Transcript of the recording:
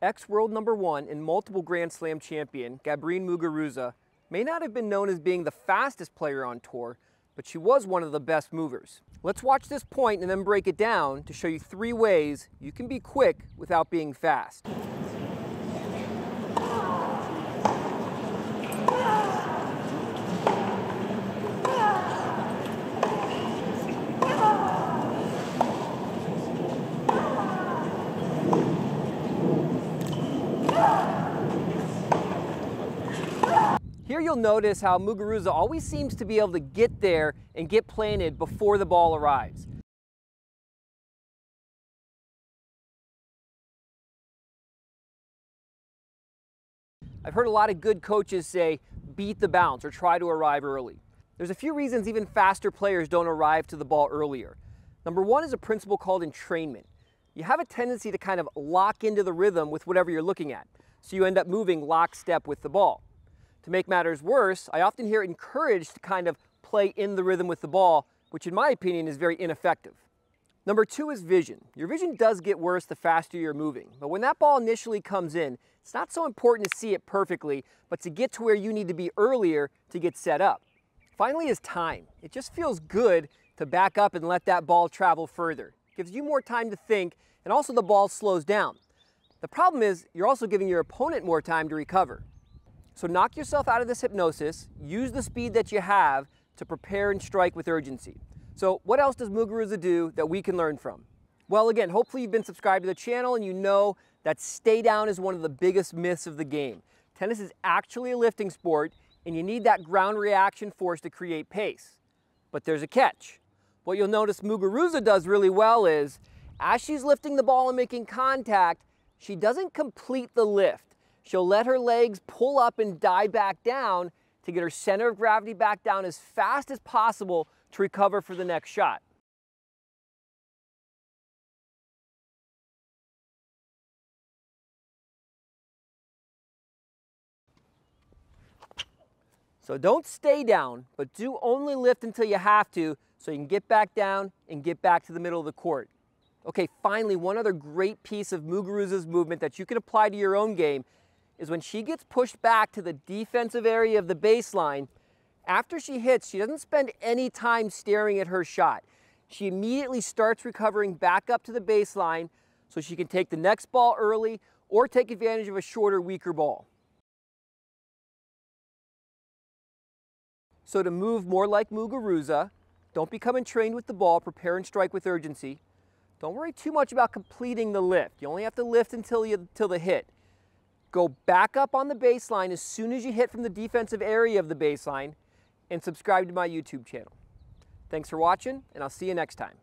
Ex-world #1 and multiple Grand Slam champion, Garbrñe Muguruza, may not have been known as being the fastest player on tour, but she was one of the best movers. Let's watch this point and then break it down to show you 3 ways you can be quick without being fast. Here you'll notice how Muguruza always seems to be able to get there and get planted before the ball arrives. I've heard a lot of good coaches say, beat the bounce or try to arrive early. There's a few reasons even faster players don't arrive to the ball earlier. #1 is a principle called entrainment. You have a tendency to kind of lock into the rhythm with whatever you're looking at, so you end up moving lockstep with the ball. To make matters worse, I often hear it encouraged to kind of play in the rhythm with the ball, which in my opinion is very ineffective. #2 is vision. Your vision does get worse the faster you're moving, but when that ball initially comes in, it's not so important to see it perfectly, but to get to where you need to be earlier to get set up. Finally is time. It just feels good to back up and let that ball travel further. It gives you more time to think, and also the ball slows down. The problem is you're also giving your opponent more time to recover. So knock yourself out of this hypnosis, use the speed that you have to prepare and strike with urgency. So what else does Muguruza do that we can learn from? Well, again, hopefully you've been subscribed to the channel and you know that stay down is one of the biggest myths of the game. Tennis is actually a lifting sport and you need that ground reaction force to create pace. But there's a catch. What you'll notice Muguruza does really well is, as she's lifting the ball and making contact, she doesn't complete the lift. She'll let her legs pull up and die back down to get her center of gravity back down as fast as possible to recover for the next shot. So don't stay down, but do only lift until you have to so you can get back down and get back to the middle of the court. Okay, finally, one other great piece of Muguruza's movement that you can apply to your own game is when she gets pushed back to the defensive area of the baseline, after she hits, she doesn't spend any time staring at her shot. She immediately starts recovering back up to the baseline so she can take the next ball early or take advantage of a shorter, weaker ball. So to move more like Muguruza, don't become entrained with the ball, prepare and strike with urgency. Don't worry too much about completing the lift. You only have to lift until the hit. Go back up on the baseline as soon as you hit from the defensive area of the baseline, and subscribe to my YouTube channel. Thanks for watching, and I'll see you next time.